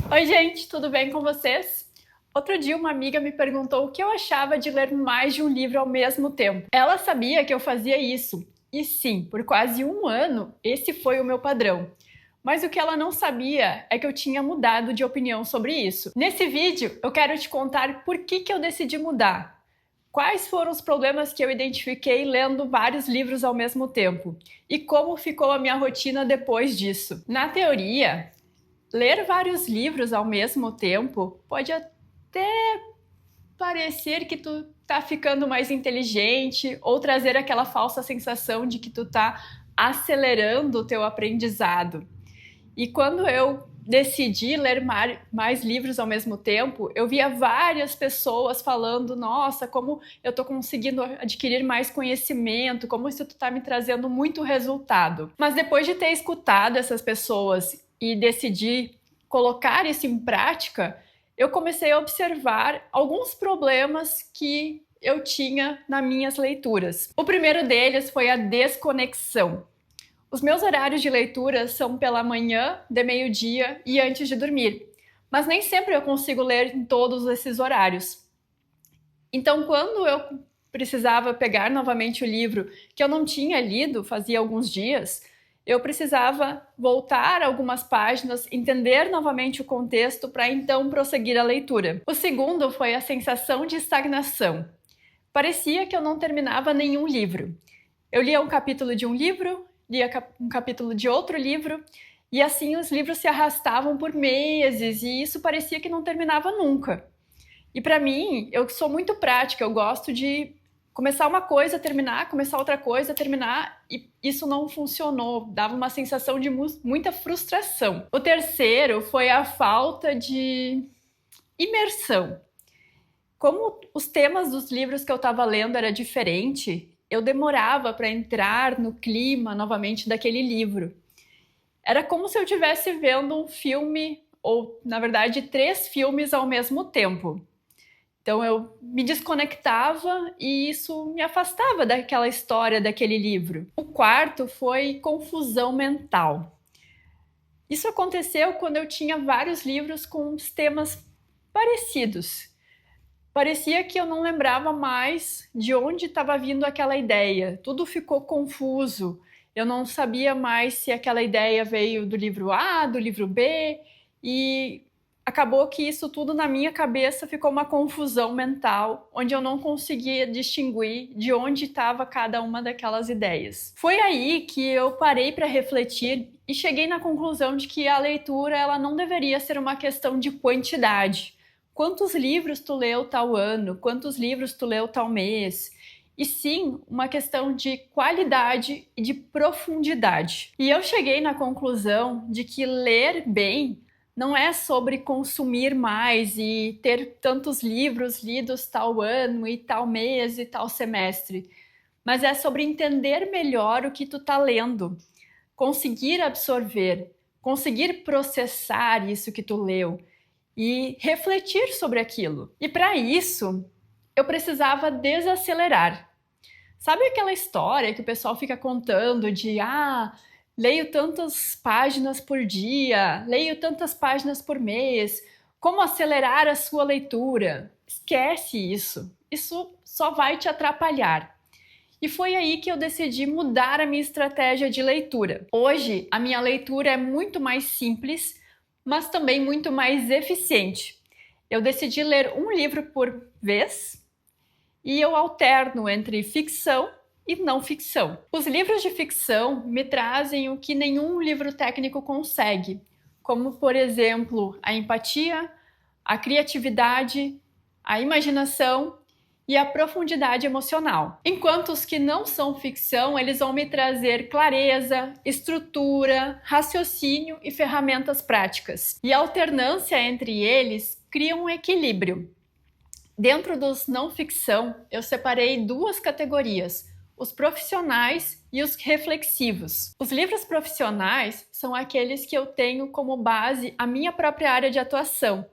Oi, gente, tudo bem com vocês? Outro dia uma amiga me perguntou o que eu achava de ler mais de um livro ao mesmo tempo. Ela sabia que eu fazia isso, e sim, por quase um ano, esse foi o meu padrão. Mas o que ela não sabia é que eu tinha mudado de opinião sobre isso. Nesse vídeo, eu quero te contar por que eu decidi mudar. Quais foram os problemas que eu identifiquei lendo vários livros ao mesmo tempo? E como ficou a minha rotina depois disso? Na teoria, ler vários livros ao mesmo tempo pode até parecer que tu tá ficando mais inteligente ou trazer aquela falsa sensação de que tu tá acelerando o teu aprendizado. E quando eu decidi ler mais livros ao mesmo tempo, eu via várias pessoas falando: nossa, como eu tô conseguindo adquirir mais conhecimento, como isso tá me trazendo muito resultado. Mas depois de ter escutado essas pessoas e decidir colocar isso em prática, eu comecei a observar alguns problemas que eu tinha nas minhas leituras. O primeiro deles foi a desconexão. Os meus horários de leitura são pela manhã, de meio-dia e antes de dormir, mas nem sempre eu consigo ler em todos esses horários. Então, quando eu precisava pegar novamente o livro que eu não tinha lido fazia alguns dias, eu precisava voltar algumas páginas, entender novamente o contexto para então prosseguir a leitura. O segundo foi a sensação de estagnação. Parecia que eu não terminava nenhum livro. Eu lia um capítulo de um livro, lia um capítulo de outro livro, e assim os livros se arrastavam por meses, e isso parecia que não terminava nunca. E para mim, eu sou muito prática, eu gosto de começar uma coisa, terminar, começar outra coisa, terminar, e isso não funcionou, dava uma sensação de muita frustração. O terceiro foi a falta de imersão. Como os temas dos livros que eu estava lendo era diferente, eu demorava para entrar no clima novamente daquele livro. Era como se eu estivesse vendo um filme, ou na verdade 3 filmes ao mesmo tempo. Então eu me desconectava e isso me afastava daquela história daquele livro. O quarto foi confusão mental. Isso aconteceu quando eu tinha vários livros com temas parecidos. Parecia que eu não lembrava mais de onde estava vindo aquela ideia. Tudo ficou confuso. Eu não sabia mais se aquela ideia veio do livro A, do livro B, e acabou que isso tudo na minha cabeça ficou uma confusão mental, onde eu não conseguia distinguir de onde estava cada uma daquelas ideias. Foi aí que eu parei para refletir e cheguei na conclusão de que a leitura ela não deveria ser uma questão de quantidade. Quantos livros tu leu tal ano? Quantos livros tu leu tal mês? E sim, uma questão de qualidade e de profundidade. E eu cheguei na conclusão de que ler bem não é sobre consumir mais e ter tantos livros lidos tal ano e tal mês e tal semestre, mas é sobre entender melhor o que tu tá lendo, conseguir absorver, conseguir processar isso que tu leu e refletir sobre aquilo. E para isso, eu precisava desacelerar. Sabe aquela história que o pessoal fica contando de leio tantas páginas por dia, leio tantas páginas por mês, como acelerar a sua leitura? Esquece isso. Isso só vai te atrapalhar. E foi aí que eu decidi mudar a minha estratégia de leitura. Hoje, a minha leitura é muito mais simples, mas também muito mais eficiente. Eu decidi ler um livro por vez e eu alterno entre ficção e não ficção. Os livros de ficção me trazem o que nenhum livro técnico consegue, como, por exemplo, a empatia, a criatividade, a imaginação e a profundidade emocional. Enquanto os que não são ficção, eles vão me trazer clareza, estrutura, raciocínio e ferramentas práticas. E a alternância entre eles cria um equilíbrio. Dentro dos não ficção, eu separei 2 categorias: os profissionais e os reflexivos. Os livros profissionais são aqueles que eu tenho como base a minha própria área de atuação.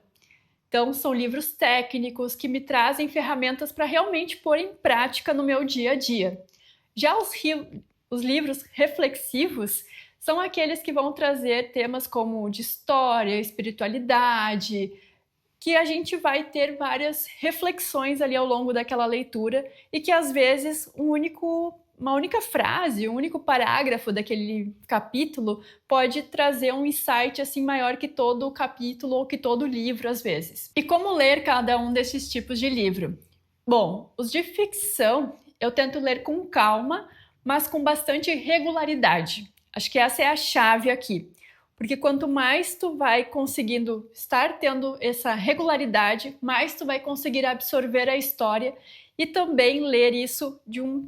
Então, são livros técnicos que me trazem ferramentas para realmente pôr em prática no meu dia a dia. Já os livros reflexivos são aqueles que vão trazer temas como de história, espiritualidade, que a gente vai ter várias reflexões ali ao longo daquela leitura e que às vezes uma única frase, um único parágrafo daquele capítulo pode trazer um insight assim maior que todo o capítulo ou que todo o livro às vezes. E como ler cada um desses tipos de livro? Bom, os de ficção eu tento ler com calma, mas com bastante regularidade. Acho que essa é a chave aqui. Porque quanto mais tu vai conseguindo estar tendo essa regularidade, mais tu vai conseguir absorver a história e também ler isso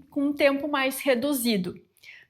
com um tempo mais reduzido.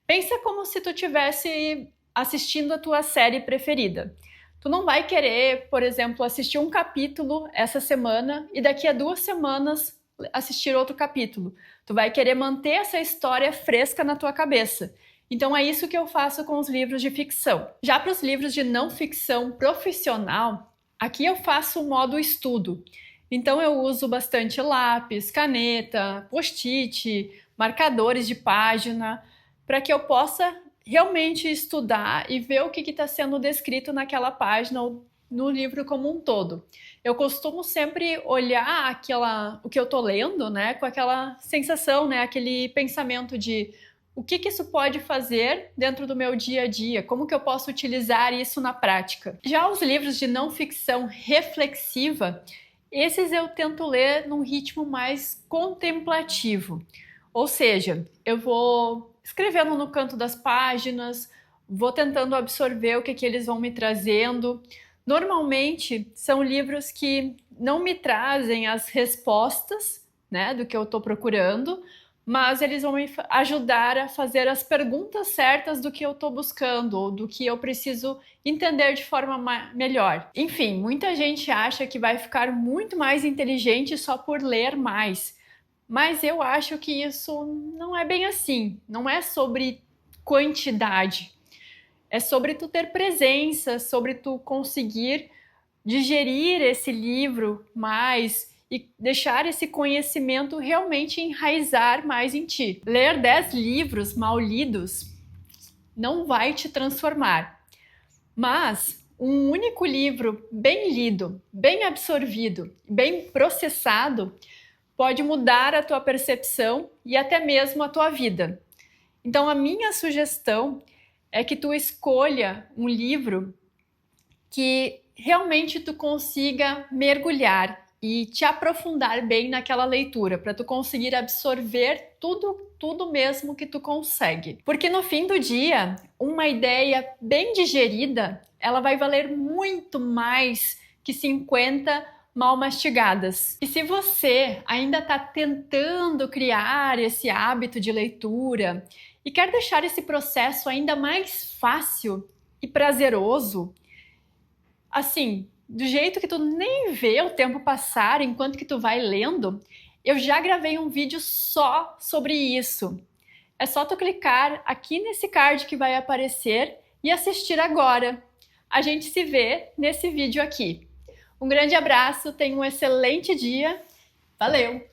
Pensa como se tu estivesse assistindo a tua série preferida. Tu não vai querer, por exemplo, assistir um capítulo essa semana e daqui a 2 semanas assistir outro capítulo. Tu vai querer manter essa história fresca na tua cabeça. Então é isso que eu faço com os livros de ficção. Já para os livros de não ficção profissional, aqui eu faço o modo estudo. Então eu uso bastante lápis, caneta, post-it, marcadores de página, para que eu possa realmente estudar e ver o que está sendo descrito naquela página ou no livro como um todo. Eu costumo sempre olhar o que eu estou lendo, né, com aquela sensação, né, aquele pensamento de o que isso pode fazer dentro do meu dia a dia, como que eu posso utilizar isso na prática. Já os livros de não ficção reflexiva, esses eu tento ler num ritmo mais contemplativo. Ou seja, eu vou escrevendo no canto das páginas, vou tentando absorver o que eles vão me trazendo. Normalmente, são livros que não me trazem as respostas, né, do que eu estou procurando, mas eles vão me ajudar a fazer as perguntas certas do que eu estou buscando ou do que eu preciso entender de forma melhor. Enfim, muita gente acha que vai ficar muito mais inteligente só por ler mais, mas eu acho que isso não é bem assim. Não é sobre quantidade, é sobre tu ter presença, sobre tu conseguir digerir esse livro mais e deixar esse conhecimento realmente enraizar mais em ti. Ler 10 livros mal lidos não vai te transformar, mas um único livro bem lido, bem absorvido, bem processado pode mudar a tua percepção e até mesmo a tua vida. Então a minha sugestão é que tu escolha um livro que realmente tu consiga mergulhar e te aprofundar bem naquela leitura, para tu conseguir absorver tudo mesmo que tu consegue. Porque no fim do dia, uma ideia bem digerida, ela vai valer muito mais que 50 mal mastigadas. E se você ainda está tentando criar esse hábito de leitura e quer deixar esse processo ainda mais fácil e prazeroso, assim, do jeito que tu nem vê o tempo passar enquanto que tu vai lendo, eu já gravei um vídeo só sobre isso. É só tu clicar aqui nesse card que vai aparecer e assistir agora. A gente se vê nesse vídeo aqui. Um grande abraço, tenha um excelente dia. Valeu!